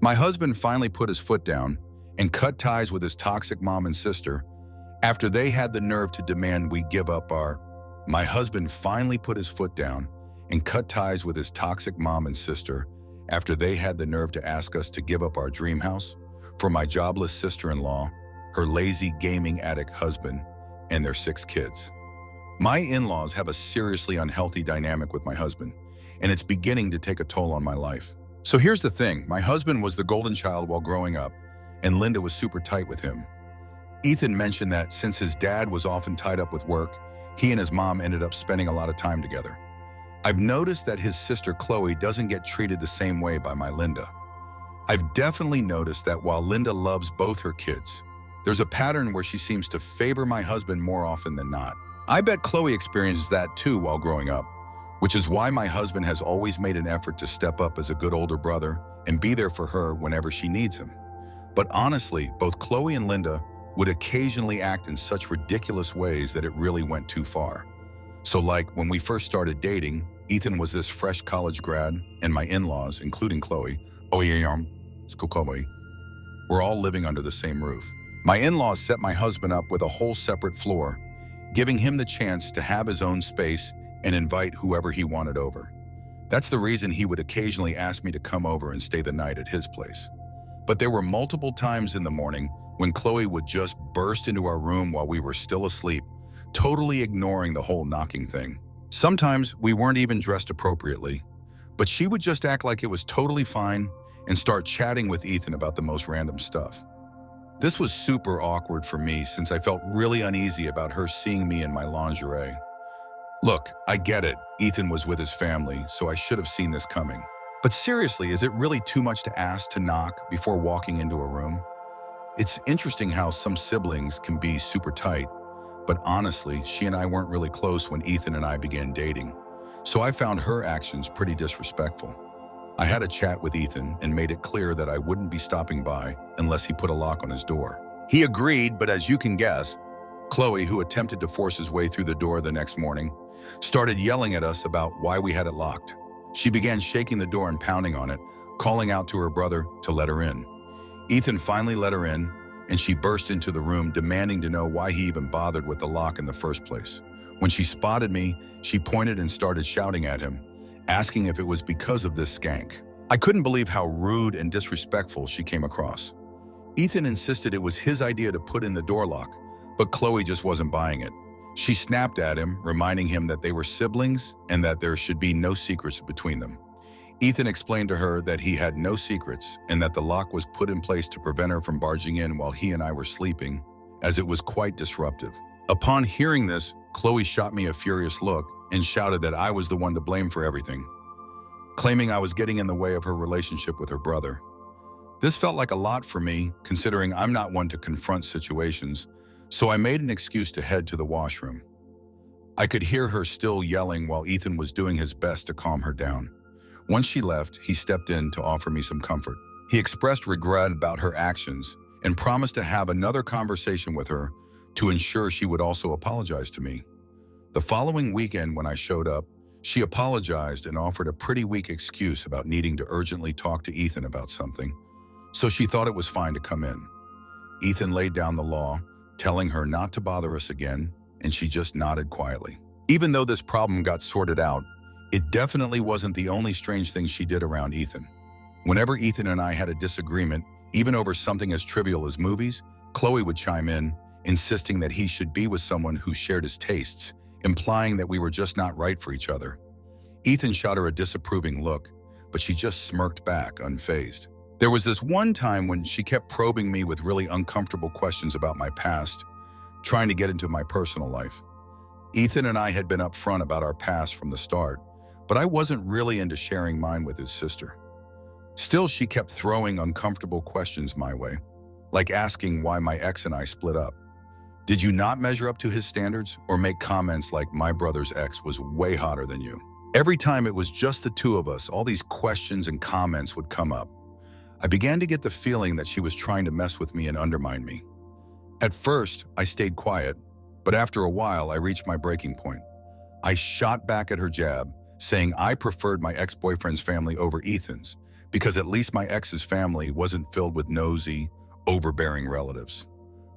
My husband finally put his foot down and cut ties with his toxic mom and sister after they had the nerve to demand we give up our... My husband finally put his foot down and cut ties with his toxic mom and sister after they had the nerve to ask us to give up our dream house for my jobless sister-in-law, her lazy gaming addict husband, and their 6 kids. My in-laws have a seriously unhealthy dynamic with my husband, and it's beginning to take a toll on my life. So here's the thing, my husband was the golden child while growing up, and Linda was super tight with him. Ethan mentioned that since his dad was often tied up with work, he and his mom ended up spending a lot of time together. I've noticed that his sister Chloe doesn't get treated the same way by my Linda. I've definitely noticed that while Linda loves both her kids, there's a pattern where she seems to favor my husband more often than not. I bet Chloe experiences that too while growing up, which is why my husband has always made an effort to step up as a good older brother and be there for her whenever she needs him. But honestly, both Chloe and Linda would occasionally act in such ridiculous ways that it really went too far. So like when we first started dating, Ethan was this fresh college grad, and my in-laws, including Chloe, we're all living under the same roof. My in-laws set my husband up with a whole separate floor, giving him the chance to have his own space and invite whoever he wanted over. That's the reason he would occasionally ask me to come over and stay the night at his place. But there were multiple times in the morning when Chloe would just burst into our room while we were still asleep, totally ignoring the whole knocking thing. Sometimes we weren't even dressed appropriately, but she would just act like it was totally fine and start chatting with Ethan about the most random stuff. This was super awkward for me since I felt really uneasy about her seeing me in my lingerie. Look, I get it, Ethan was with his family, so I should have seen this coming. But seriously, is it really too much to ask to knock before walking into a room? It's interesting how some siblings can be super tight, but honestly, she and I weren't really close when Ethan and I began dating, so I found her actions pretty disrespectful. I had a chat with Ethan and made it clear that I wouldn't be stopping by unless he put a lock on his door. He agreed, but as you can guess, Chloe, who attempted to force his way through the door the next morning, started yelling at us about why we had it locked. She began shaking the door and pounding on it, calling out to her brother to let her in. Ethan finally let her in, and she burst into the room demanding to know why he even bothered with the lock in the first place. When she spotted me, she pointed and started shouting at him, asking if it was because of this skank. I couldn't believe how rude and disrespectful she came across. Ethan insisted it was his idea to put in the door lock, but Chloe just wasn't buying it. She snapped at him, reminding him that they were siblings and that there should be no secrets between them. Ethan explained to her that he had no secrets and that the lock was put in place to prevent her from barging in while he and I were sleeping, as it was quite disruptive. Upon hearing this, Chloe shot me a furious look and shouted that I was the one to blame for everything, claiming I was getting in the way of her relationship with her brother. This felt like a lot for me, considering I'm not one to confront situations, so I made an excuse to head to the washroom. I could hear her still yelling while Ethan was doing his best to calm her down. Once she left, he stepped in to offer me some comfort. He expressed regret about her actions and promised to have another conversation with her to ensure she would also apologize to me. The following weekend when I showed up, she apologized and offered a pretty weak excuse about needing to urgently talk to Ethan about something, so she thought it was fine to come in. Ethan laid down the law, telling her not to bother us again, and she just nodded quietly. Even though this problem got sorted out, it definitely wasn't the only strange thing she did around Ethan. Whenever Ethan and I had a disagreement, even over something as trivial as movies, Chloe would chime in, insisting that he should be with someone who shared his tastes, implying that we were just not right for each other. Ethan shot her a disapproving look, but she just smirked back, unfazed. There was this one time when she kept probing me with really uncomfortable questions about my past, trying to get into my personal life. Ethan and I had been upfront about our past from the start, but I wasn't really into sharing mine with his sister. Still, she kept throwing uncomfortable questions my way, like asking why my ex and I split up. Did you not measure up to his standards, or make comments like my brother's ex was way hotter than you? Every time it was just the two of us, all these questions and comments would come up. I began to get the feeling that she was trying to mess with me and undermine me. At first, I stayed quiet, but after a while, I reached my breaking point. I shot back at her jab, saying I preferred my ex-boyfriend's family over Ethan's because at least my ex's family wasn't filled with nosy, overbearing relatives.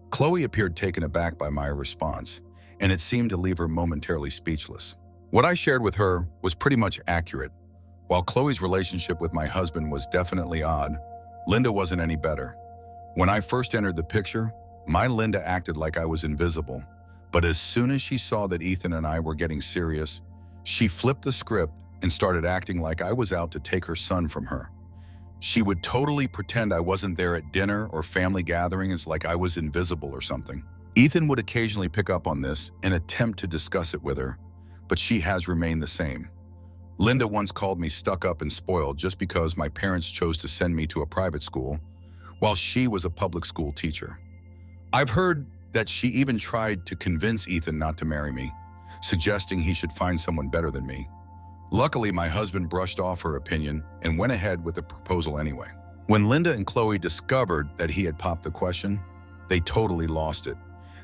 Chloe appeared taken aback by my response, and it seemed to leave her momentarily speechless. What I shared with her was pretty much accurate. While Chloe's relationship with my husband was definitely odd, Linda wasn't any better. When I first entered the picture, my Linda acted like I was invisible, but as soon as she saw that Ethan and I were getting serious, she flipped the script and started acting like I was out to take her son from her. She would totally pretend I wasn't there at dinner or family gatherings like I was invisible or something. Ethan would occasionally pick up on this and attempt to discuss it with her, but she has remained the same. Linda once called me stuck up and spoiled just because my parents chose to send me to a private school, while she was a public school teacher. I've heard that she even tried to convince Ethan not to marry me, suggesting he should find someone better than me. Luckily, my husband brushed off her opinion and went ahead with the proposal anyway. When Linda and Chloe discovered that he had popped the question, they totally lost it.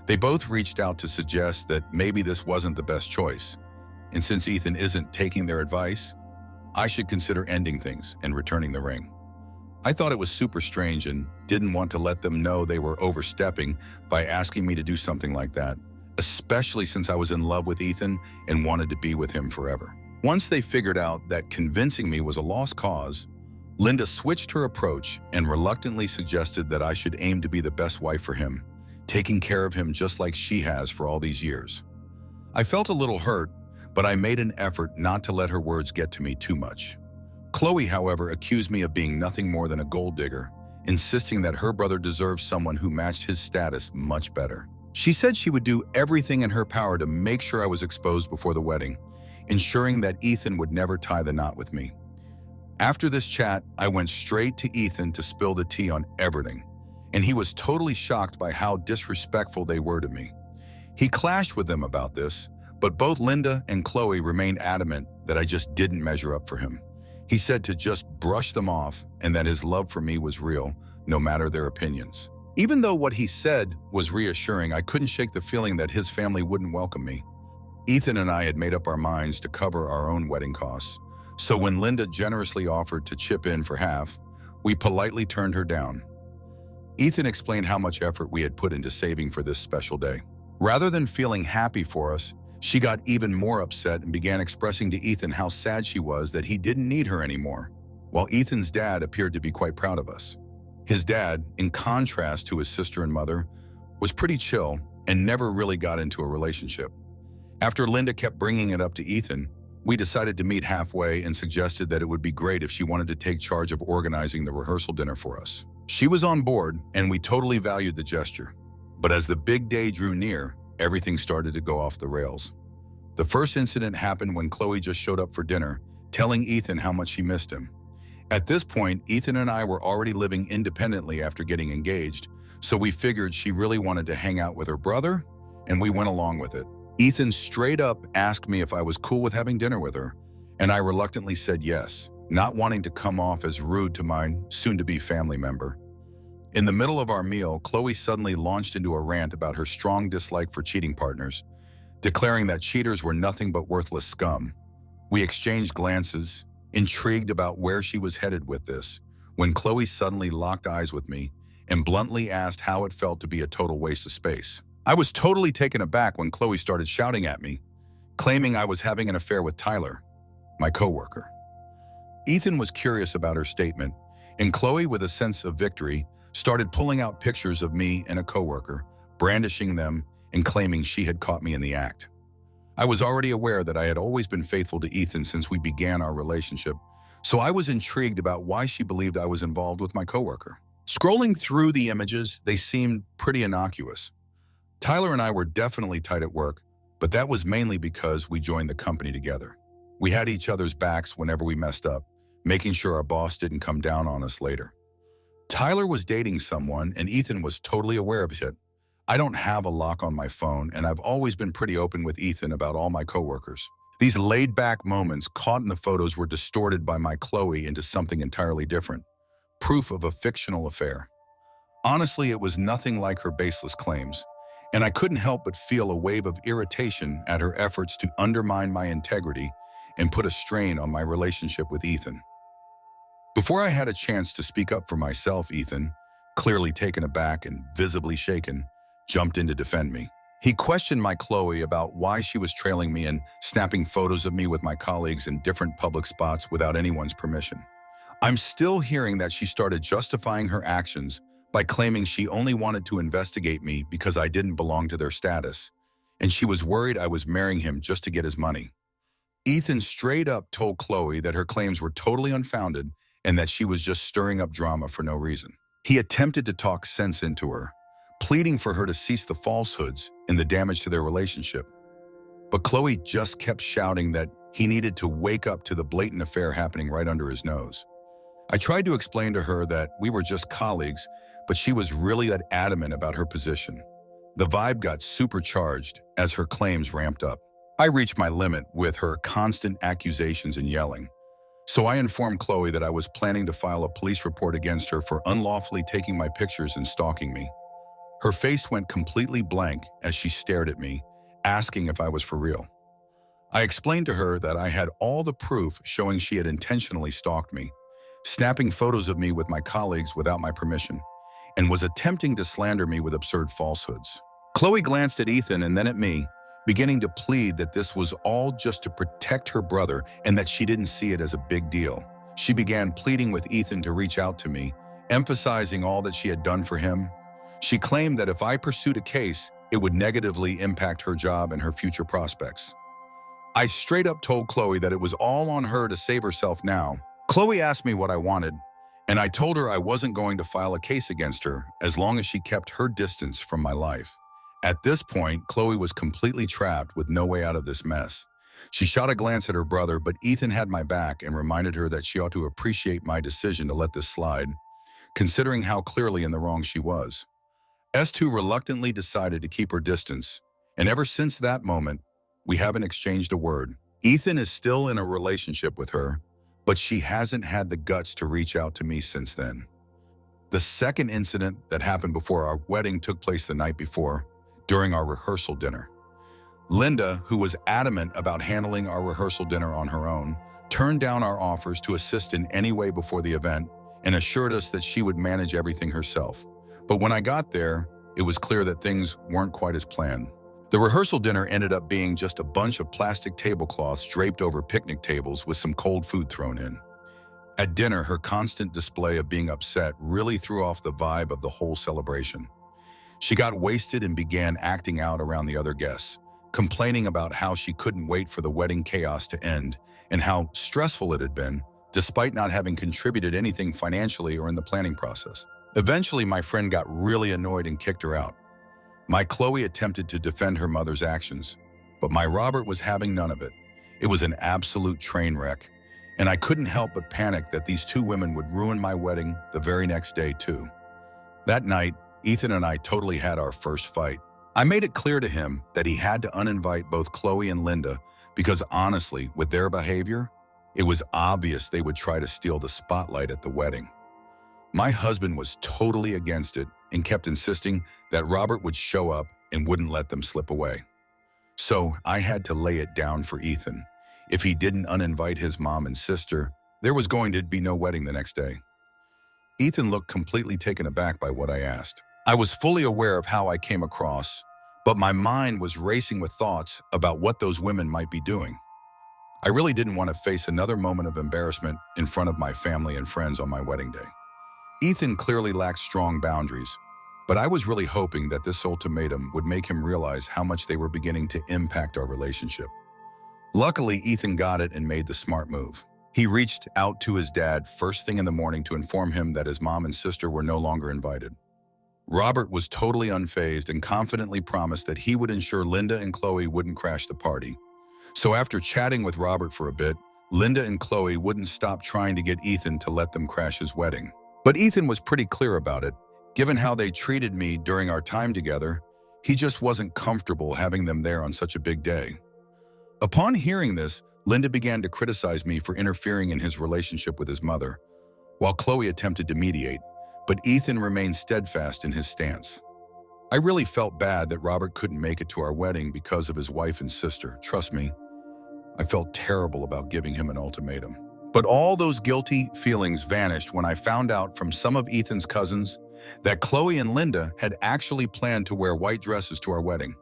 They both reached out to suggest that maybe this wasn't the best choice. And since Ethan isn't taking their advice, I should consider ending things and returning the ring. I thought it was super strange and didn't want to let them know they were overstepping by asking me to do something like that, especially since I was in love with Ethan and wanted to be with him forever. Once they figured out that convincing me was a lost cause, Linda switched her approach and reluctantly suggested that I should aim to be the best wife for him, taking care of him just like she has for all these years. I felt a little hurt, but I made an effort not to let her words get to me too much. Chloe, however, accused me of being nothing more than a gold digger, insisting that her brother deserved someone who matched his status much better. She said she would do everything in her power to make sure I was exposed before the wedding, ensuring that Ethan would never tie the knot with me. After this chat, I went straight to Ethan to spill the tea on everything, and he was totally shocked by how disrespectful they were to me. He clashed with them about this, but both Linda and Chloe remained adamant that I just didn't measure up for him. He said to just brush them off and that his love for me was real, no matter their opinions. Even though what he said was reassuring, I couldn't shake the feeling that his family wouldn't welcome me. Ethan and I had made up our minds to cover our own wedding costs, so when Linda generously offered to chip in for half, we politely turned her down. Ethan explained how much effort we had put into saving for this special day. Rather than feeling happy for us, she got even more upset and began expressing to Ethan how sad she was that he didn't need her anymore, while Ethan's dad appeared to be quite proud of us. His dad, in contrast to his sister and mother, was pretty chill and never really got into a relationship. After Linda kept bringing it up to Ethan, we decided to meet halfway and suggested that it would be great if she wanted to take charge of organizing the rehearsal dinner for us. She was on board, and we totally valued the gesture. But as the big day drew near, everything started to go off the rails. The first incident happened when Chloe just showed up for dinner, telling Ethan how much she missed him. At this point, Ethan and I were already living independently after getting engaged, so we figured she really wanted to hang out with her brother, and we went along with it. Ethan straight up asked me if I was cool with having dinner with her, and I reluctantly said yes, not wanting to come off as rude to my soon-to-be family member. In the middle of our meal, Chloe suddenly launched into a rant about her strong dislike for cheating partners, declaring that cheaters were nothing but worthless scum. We exchanged glances, intrigued about where she was headed with this, when Chloe suddenly locked eyes with me and bluntly asked how it felt to be a total waste of space. I was totally taken aback when Chloe started shouting at me, claiming I was having an affair with Tyler, my coworker. Ethan was curious about her statement, and Chloe, with a sense of victory, started pulling out pictures of me and a coworker, brandishing them and claiming she had caught me in the act. I was already aware that I had always been faithful to Ethan since we began our relationship, so I was intrigued about why she believed I was involved with my coworker. Scrolling through the images, they seemed pretty innocuous. Tyler and I were definitely tight at work, but that was mainly because we joined the company together. We had each other's backs whenever we messed up, making sure our boss didn't come down on us later. Tyler was dating someone, and Ethan was totally aware of it. I don't have a lock on my phone, and I've always been pretty open with Ethan about all my coworkers. These laid-back moments caught in the photos were distorted by my Chloe into something entirely different, proof of a fictional affair. Honestly, it was nothing like her baseless claims, and I couldn't help but feel a wave of irritation at her efforts to undermine my integrity and put a strain on my relationship with Ethan. Before I had a chance to speak up for myself, Ethan, clearly taken aback and visibly shaken, jumped in to defend me. He questioned my Chloe about why she was trailing me and snapping photos of me with my colleagues in different public spots without anyone's permission. I'm still hearing that she started justifying her actions by claiming she only wanted to investigate me because I didn't belong to their status, and she was worried I was marrying him just to get his money. Ethan straight up told Chloe that her claims were totally unfounded and that she was just stirring up drama for no reason. He attempted to talk sense into her, pleading for her to cease the falsehoods and the damage to their relationship. But Chloe just kept shouting that he needed to wake up to the blatant affair happening right under his nose. I tried to explain to her that we were just colleagues, but she was really that adamant about her position. The vibe got supercharged as her claims ramped up. I reached my limit with her constant accusations and yelling. So I informed Chloe that I was planning to file a police report against her for unlawfully taking my pictures and stalking me. Her face went completely blank as she stared at me, asking if I was for real. I explained to her that I had all the proof showing she had intentionally stalked me, snapping photos of me with my colleagues without my permission, and was attempting to slander me with absurd falsehoods. Chloe glanced at Ethan and then at me, beginning to plead that this was all just to protect her brother and that she didn't see it as a big deal. She began pleading with Ethan to reach out to me, emphasizing all that she had done for him. She claimed that if I pursued a case, it would negatively impact her job and her future prospects. I straight up told Chloe that it was all on her to save herself now. Chloe asked me what I wanted, and I told her I wasn't going to file a case against her as long as she kept her distance from my life. At this point, Chloe was completely trapped with no way out of this mess. She shot a glance at her brother, but Ethan had my back and reminded her that she ought to appreciate my decision to let this slide, considering how clearly in the wrong she was. S2 reluctantly decided to keep her distance, and ever since that moment, we haven't exchanged a word. Ethan is still in a relationship with her, but she hasn't had the guts to reach out to me since then. The second incident that happened before our wedding took place the night before, during our rehearsal dinner. Linda, who was adamant about handling our rehearsal dinner on her own, turned down our offers to assist in any way before the event and assured us that she would manage everything herself. But when I got there, it was clear that things weren't quite as planned. The rehearsal dinner ended up being just a bunch of plastic tablecloths draped over picnic tables with some cold food thrown in. At dinner, her constant display of being upset really threw off the vibe of the whole celebration. She got wasted and began acting out around the other guests, complaining about how she couldn't wait for the wedding chaos to end and how stressful it had been, despite not having contributed anything financially or in the planning process. Eventually, my friend got really annoyed and kicked her out. My Chloe attempted to defend her mother's actions, but my Robert was having none of it. It was an absolute train wreck, and I couldn't help but panic that these two women would ruin my wedding the very next day too. That night, Ethan and I totally had our first fight. I made it clear to him that he had to uninvite both Chloe and Linda because honestly, with their behavior, it was obvious they would try to steal the spotlight at the wedding. My husband was totally against it and kept insisting that Robert would show up and wouldn't let them slip away. So I had to lay it down for Ethan. If he didn't uninvite his mom and sister, there was going to be no wedding the next day. Ethan looked completely taken aback by what I asked. I was fully aware of how I came across, but my mind was racing with thoughts about what those women might be doing. I really didn't want to face another moment of embarrassment in front of my family and friends on my wedding day. Ethan clearly lacked strong boundaries, but I was really hoping that this ultimatum would make him realize how much they were beginning to impact our relationship. Luckily, Ethan got it and made the smart move. He reached out to his dad first thing in the morning to inform him that his mom and sister were no longer invited. Robert was totally unfazed and confidently promised that he would ensure Linda and Chloe wouldn't crash the party. So after chatting with Robert for a bit, Linda and Chloe wouldn't stop trying to get Ethan to let them crash his wedding. But Ethan was pretty clear about it. Given how they treated me during our time together, he just wasn't comfortable having them there on such a big day. Upon hearing this, Linda began to criticize me for interfering in his relationship with his mother, while Chloe attempted to mediate, but Ethan remained steadfast in his stance. I really felt bad that Robert couldn't make it to our wedding because of his wife and sister. Trust me, I felt terrible about giving him an ultimatum. But all those guilty feelings vanished when I found out from some of Ethan's cousins that Chloe and Linda had actually planned to wear white dresses to our wedding.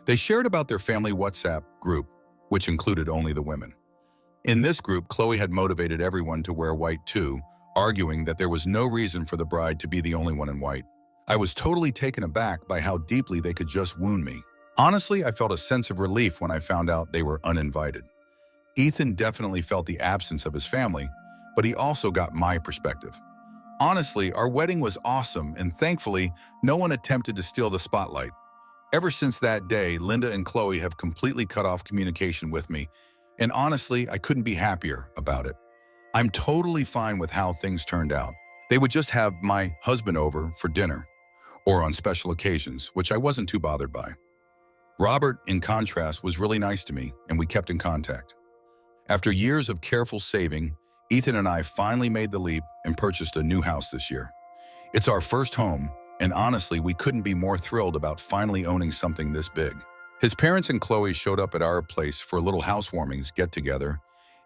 They shared about their family WhatsApp group, which included only the women. In this group, Chloe had motivated everyone to wear white too, arguing that there was no reason for the bride to be the only one in white. I was totally taken aback by how deeply they could just wound me. Honestly, I felt a sense of relief when I found out they were uninvited. Ethan definitely felt the absence of his family, but he also got my perspective. Honestly, our wedding was awesome, and thankfully, no one attempted to steal the spotlight. Ever since that day, Linda and Chloe have completely cut off communication with me, and honestly, I couldn't be happier about it. I'm totally fine with how things turned out. They would just have my husband over for dinner, or on special occasions, which I wasn't too bothered by. Robert, in contrast, was really nice to me, and we kept in contact. After years of careful saving, Ethan and I finally made the leap and purchased a new house this year. It's our first home, and honestly, we couldn't be more thrilled about finally owning something this big. His parents and Chloe showed up at our place for a little housewarmings get-together,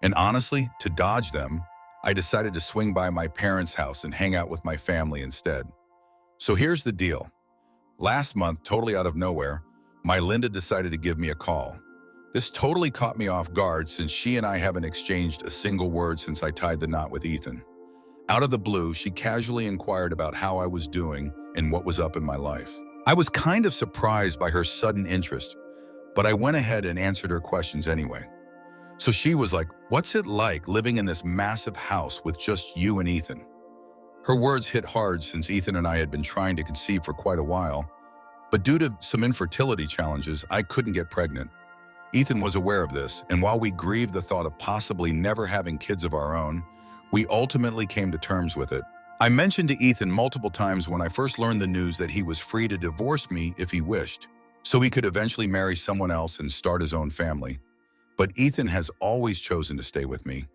and honestly, to dodge them, I decided to swing by my parents' house and hang out with my family instead. So here's the deal. Last month, totally out of nowhere, my Linda decided to give me a call. This totally caught me off guard since she and I haven't exchanged a single word since I tied the knot with Ethan. Out of the blue, she casually inquired about how I was doing and what was up in my life. I was kind of surprised by her sudden interest, but I went ahead and answered her questions anyway. So she was like, "What's it like living in this massive house with just you and Ethan?" Her words hit hard since Ethan and I had been trying to conceive for quite a while, but due to some infertility challenges, I couldn't get pregnant. Ethan was aware of this, and while we grieved the thought of possibly never having kids of our own, we ultimately came to terms with it. I mentioned to Ethan multiple times when I first learned the news that he was free to divorce me if he wished, so he could eventually marry someone else and start his own family. But Ethan has always chosen to stay with me.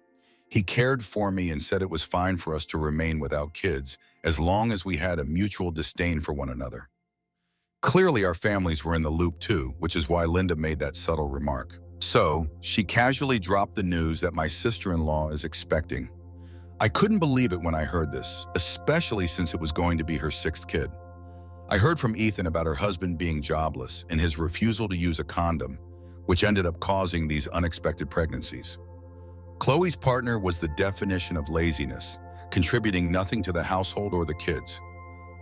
He cared for me and said it was fine for us to remain without kids as long as we had a mutual disdain for one another. Clearly, our families were in the loop too, which is why Linda made that subtle remark. So, she casually dropped the news that my sister-in-law is expecting. I couldn't believe it when I heard this, especially since it was going to be her sixth kid. I heard from Ethan about her husband being jobless and his refusal to use a condom, which ended up causing these unexpected pregnancies. Chloe's partner was the definition of laziness, contributing nothing to the household or the kids.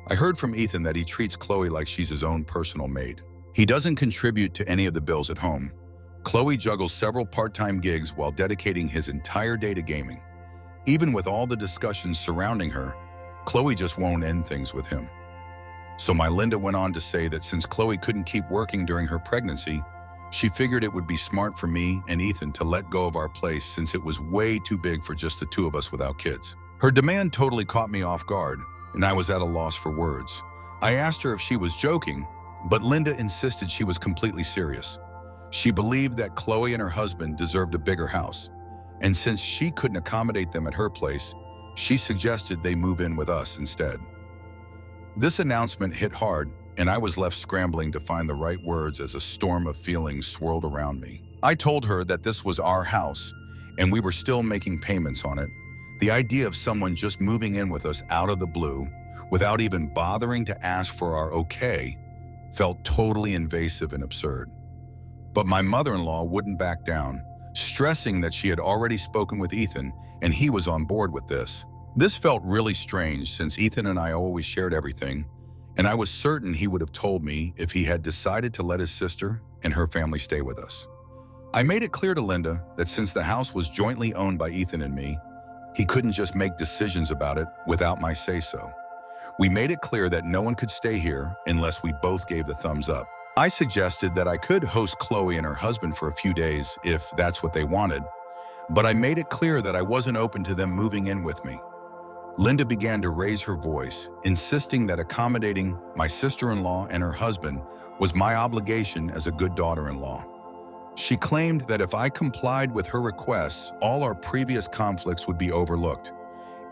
I heard from Ethan that he treats Chloe like she's his own personal maid. He doesn't contribute to any of the bills at home. Chloe juggles several part-time gigs while dedicating his entire day to gaming. Even with all the discussions surrounding her, Chloe just won't end things with him. So my Linda went on to say that since Chloe couldn't keep working during her pregnancy, she figured it would be smart for me and Ethan to let go of our place since it was way too big for just the two of us without kids. Her demand totally caught me off guard, and I was at a loss for words. I asked her if she was joking, but Linda insisted she was completely serious. She believed that Chloe and her husband deserved a bigger house, and since she couldn't accommodate them at her place, she suggested they move in with us instead. This announcement hit hard, and I was left scrambling to find the right words as a storm of feelings swirled around me. I told her that this was our house, and we were still making payments on it. The idea of someone just moving in with us out of the blue, without even bothering to ask for our okay, felt totally invasive and absurd. But my mother-in-law wouldn't back down, stressing that she had already spoken with Ethan and he was on board with this. This felt really strange since Ethan and I always shared everything, and I was certain he would have told me if he had decided to let his sister and her family stay with us. I made it clear to Linda that since the house was jointly owned by Ethan and me, he couldn't just make decisions about it without my say-so. We made it clear that no one could stay here unless we both gave the thumbs up. I suggested that I could host Chloe and her husband for a few days if that's what they wanted, but I made it clear that I wasn't open to them moving in with me. Linda began to raise her voice, insisting that accommodating my sister-in-law and her husband was my obligation as a good daughter-in-law. She claimed that if I complied with her requests, all our previous conflicts would be overlooked.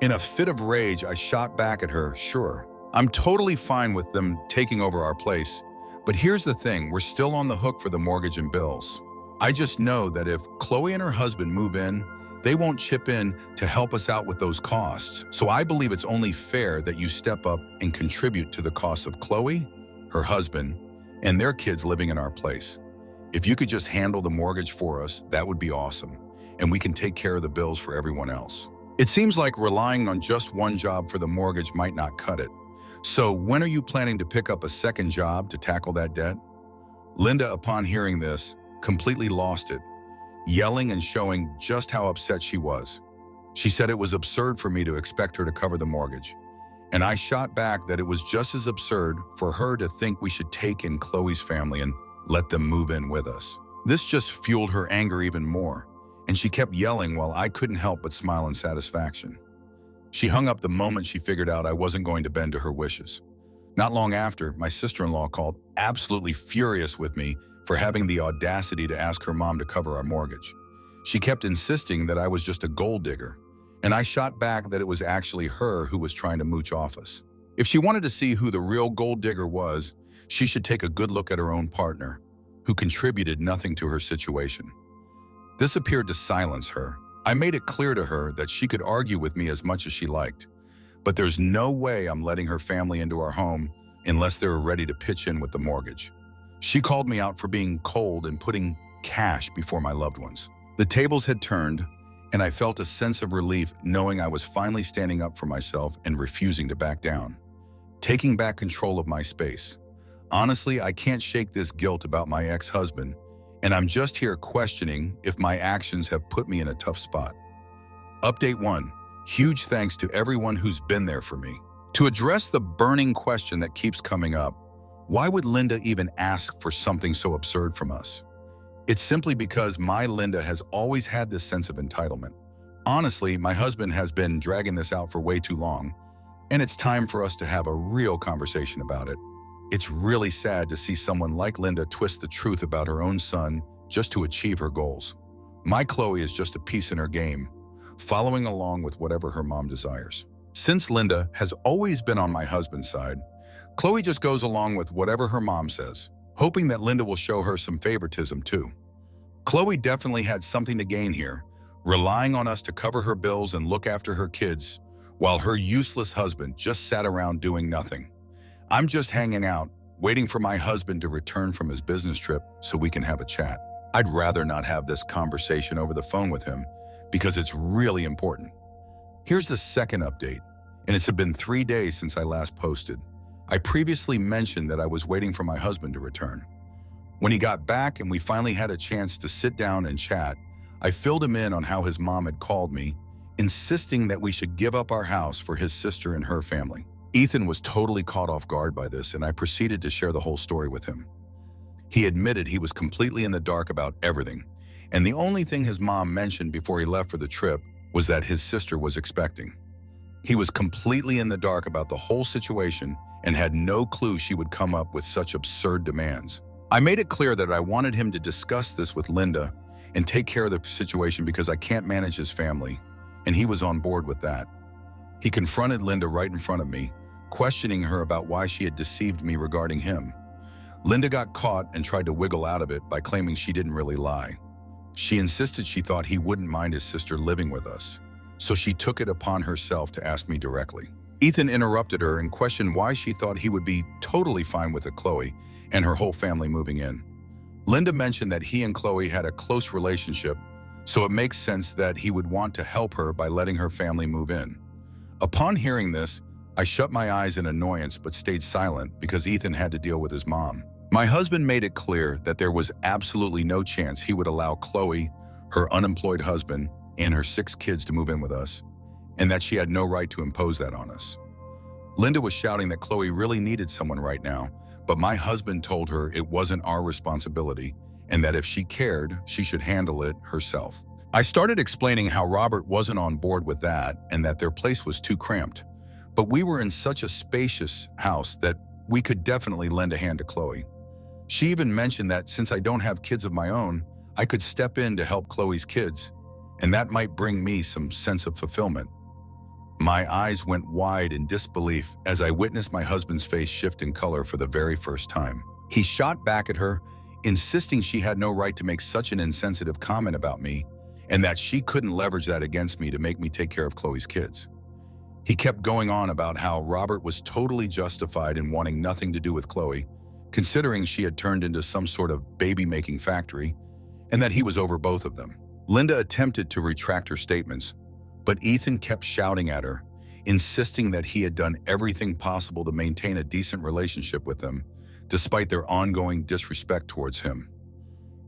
In a fit of rage, I shot back at her, "Sure, I'm totally fine with them taking over our place, but here's the thing, we're still on the hook for the mortgage and bills. I just know that if Chloe and her husband move in, they won't chip in to help us out with those costs. So I believe it's only fair that you step up and contribute to the costs of Chloe, her husband, and their kids living in our place. If you could just handle the mortgage for us, that would be awesome, and we can take care of the bills for everyone else. It seems like relying on just one job for the mortgage might not cut it. So when are you planning to pick up a second job to tackle that debt? Linda, upon hearing this, completely lost it, yelling and showing just how upset she was. She said it was absurd for me to expect her to cover the mortgage. And I shot back that it was just as absurd for her to think we should take in Chloe's family and let them move in with us. This just fueled her anger even more, and she kept yelling while I couldn't help but smile in satisfaction. She hung up the moment she figured out I wasn't going to bend to her wishes. Not long after, my sister-in-law called, absolutely furious with me for having the audacity to ask her mom to cover our mortgage. She kept insisting that I was just a gold digger, and I shot back that it was actually her who was trying to mooch off us. If she wanted to see who the real gold digger was, she should take a good look at her own partner, who contributed nothing to her situation. This appeared to silence her. I made it clear to her that she could argue with me as much as she liked, but there's no way I'm letting her family into our home unless they're ready to pitch in with the mortgage. She called me out for being cold and putting cash before my loved ones. The tables had turned, and I felt a sense of relief knowing I was finally standing up for myself and refusing to back down, taking back control of my space. Honestly, I can't shake this guilt about my ex-husband, and I'm just here questioning if my actions have put me in a tough spot. Update 1. Huge thanks to everyone who's been there for me. To address the burning question that keeps coming up, why would Linda even ask for something so absurd from us? It's simply because my Linda has always had this sense of entitlement. Honestly, my husband has been dragging this out for way too long, and it's time for us to have a real conversation about it. It's really sad to see someone like Linda twist the truth about her own son just to achieve her goals. My Chloe is just a piece in her game, following along with whatever her mom desires. Since Linda has always been on my husband's side, Chloe just goes along with whatever her mom says, hoping that Linda will show her some favoritism too. Chloe definitely had something to gain here, relying on us to cover her bills and look after her kids, while her useless husband just sat around doing nothing. I'm just hanging out, waiting for my husband to return from his business trip so we can have a chat. I'd rather not have this conversation over the phone with him because it's really important. Here's the second update, and it's been 3 days since I last posted. I previously mentioned that I was waiting for my husband to return. When he got back and we finally had a chance to sit down and chat, I filled him in on how his mom had called me, insisting that we should give up our house for his sister and her family. Ethan was totally caught off guard by this, and I proceeded to share the whole story with him. He admitted he was completely in the dark about everything, and the only thing his mom mentioned before he left for the trip was that his sister was expecting. He was completely in the dark about the whole situation and had no clue she would come up with such absurd demands. I made it clear that I wanted him to discuss this with Linda and take care of the situation because I can't manage his family, and he was on board with that. He confronted Linda right in front of me, questioning her about why she had deceived me regarding him. Linda got caught and tried to wiggle out of it by claiming she didn't really lie. She insisted she thought he wouldn't mind his sister living with us, so she took it upon herself to ask me directly. Ethan interrupted her and questioned why she thought he would be totally fine with Chloe and her whole family moving in. Linda mentioned that he and Chloe had a close relationship, so it makes sense that he would want to help her by letting her family move in. Upon hearing this, I shut my eyes in annoyance but stayed silent because Ethan had to deal with his mom. My husband made it clear that there was absolutely no chance he would allow Chloe, her unemployed husband, and her 6 kids to move in with us, and that she had no right to impose that on us. Linda was shouting that Chloe really needed someone right now, but my husband told her it wasn't our responsibility and that if she cared, she should handle it herself. I started explaining how Robert wasn't on board with that and that their place was too cramped, but we were in such a spacious house that we could definitely lend a hand to Chloe. She even mentioned that since I don't have kids of my own, I could step in to help Chloe's kids, and that might bring me some sense of fulfillment. My eyes went wide in disbelief as I witnessed my husband's face shift in color for the very first time. He shot back at her, insisting she had no right to make such an insensitive comment about me and that she couldn't leverage that against me to make me take care of Chloe's kids. He kept going on about how Robert was totally justified in wanting nothing to do with Chloe, considering she had turned into some sort of baby-making factory, and that he was over both of them. Linda attempted to retract her statements, but Ethan kept shouting at her, insisting that he had done everything possible to maintain a decent relationship with them, despite their ongoing disrespect towards him.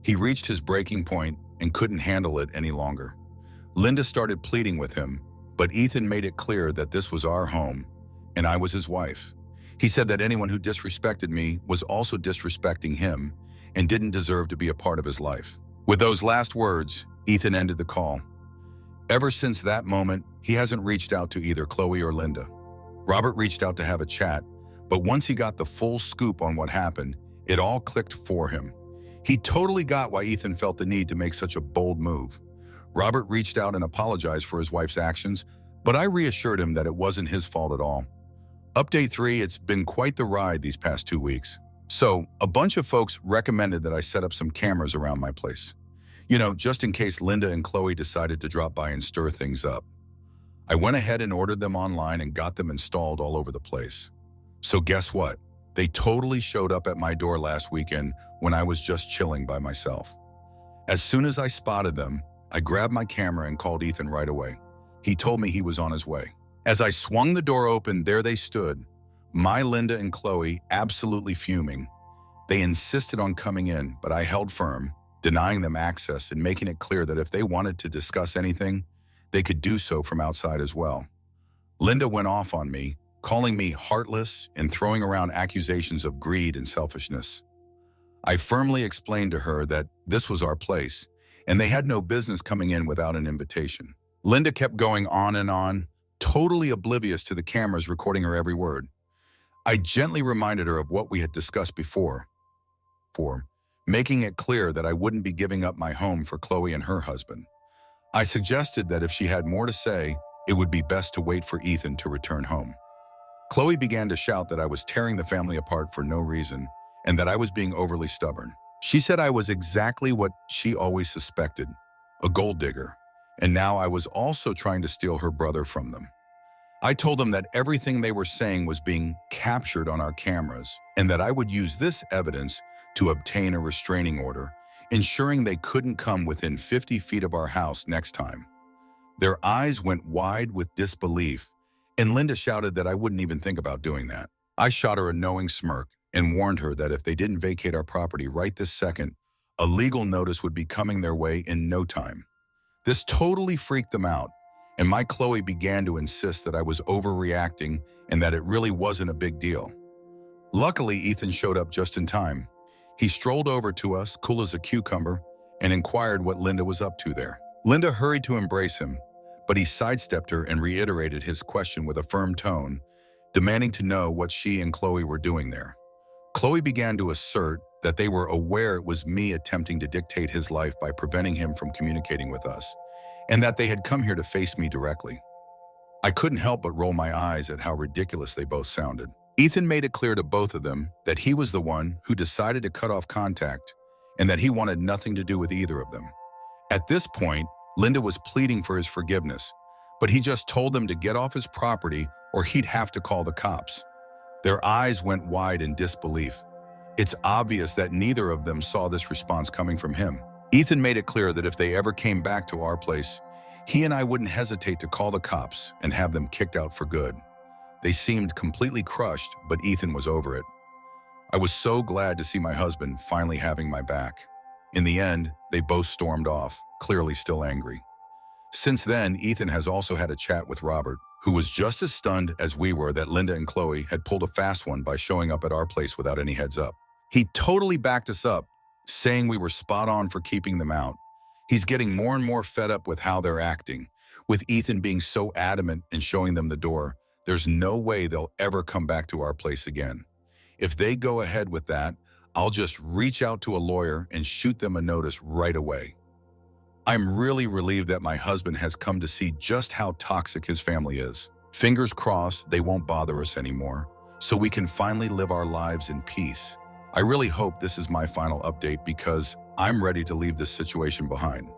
He reached his breaking point and couldn't handle it any longer. Linda started pleading with him, but Ethan made it clear that this was our home, and I was his wife. He said that anyone who disrespected me was also disrespecting him and didn't deserve to be a part of his life. With those last words, Ethan ended the call. Ever since that moment, he hasn't reached out to either Chloe or Linda. Robert reached out to have a chat, but once he got the full scoop on what happened, it all clicked for him. He totally got why Ethan felt the need to make such a bold move. Robert reached out and apologized for his wife's actions, but I reassured him that it wasn't his fault at all. Update 3, it's been quite the ride these past 2 weeks. So, a bunch of folks recommended that I set up some cameras around my place. Just in case Linda and Chloe decided to drop by and stir things up. I went ahead and ordered them online and got them installed all over the place. So guess what? They totally showed up at my door last weekend when I was just chilling by myself. As soon as I spotted them, I grabbed my camera and called Ethan right away. He told me he was on his way. As I swung the door open, there they stood, my Linda and Chloe, absolutely fuming. They insisted on coming in, but I held firm, denying them access and making it clear that if they wanted to discuss anything, they could do so from outside as well. Linda went off on me, calling me heartless and throwing around accusations of greed and selfishness. I firmly explained to her that this was our place, and they had no business coming in without an invitation. Linda kept going on and on, totally oblivious to the cameras recording her every word. I gently reminded her of what we had discussed before, making it clear that I wouldn't be giving up my home for Chloe and her husband. I suggested that if she had more to say, it would be best to wait for Ethan to return home. Chloe began to shout that I was tearing the family apart for no reason and that I was being overly stubborn. She said I was exactly what she always suspected, a gold digger, and now I was also trying to steal her brother from them. I told them that everything they were saying was being captured on our cameras and that I would use this evidence to obtain a restraining order, ensuring they couldn't come within 50 feet of our house next time. Their eyes went wide with disbelief, and Linda shouted that I wouldn't even think about doing that. I shot her a knowing smirk and warned her that if they didn't vacate our property right this second, a legal notice would be coming their way in no time. This totally freaked them out, and my Chloe began to insist that I was overreacting and that it really wasn't a big deal. Luckily, Ethan showed up just in time. He strolled over to us, cool as a cucumber, and inquired what Linda was up to there. Linda hurried to embrace him, but he sidestepped her and reiterated his question with a firm tone, demanding to know what she and Chloe were doing there. Chloe began to assert that they were aware it was me attempting to dictate his life by preventing him from communicating with us, and that they had come here to face me directly. I couldn't help but roll my eyes at how ridiculous they both sounded. Ethan made it clear to both of them that he was the one who decided to cut off contact and that he wanted nothing to do with either of them. At this point, Linda was pleading for his forgiveness, but he just told them to get off his property or he'd have to call the cops. Their eyes went wide in disbelief. It's obvious that neither of them saw this response coming from him. Ethan made it clear that if they ever came back to our place, he and I wouldn't hesitate to call the cops and have them kicked out for good. They seemed completely crushed, but Ethan was over it. I was so glad to see my husband finally having my back. In the end, they both stormed off, clearly still angry. Since then, Ethan has also had a chat with Robert, who was just as stunned as we were that Linda and Chloe had pulled a fast one by showing up at our place without any heads up. He totally backed us up, saying we were spot on for keeping them out. He's getting more and more fed up with how they're acting, with Ethan being so adamant and showing them the door. There's no way they'll ever come back to our place again. If they go ahead with that, I'll just reach out to a lawyer and shoot them a notice right away. I'm really relieved that my husband has come to see just how toxic his family is. Fingers crossed they won't bother us anymore, so we can finally live our lives in peace. I really hope this is my final update because I'm ready to leave this situation behind.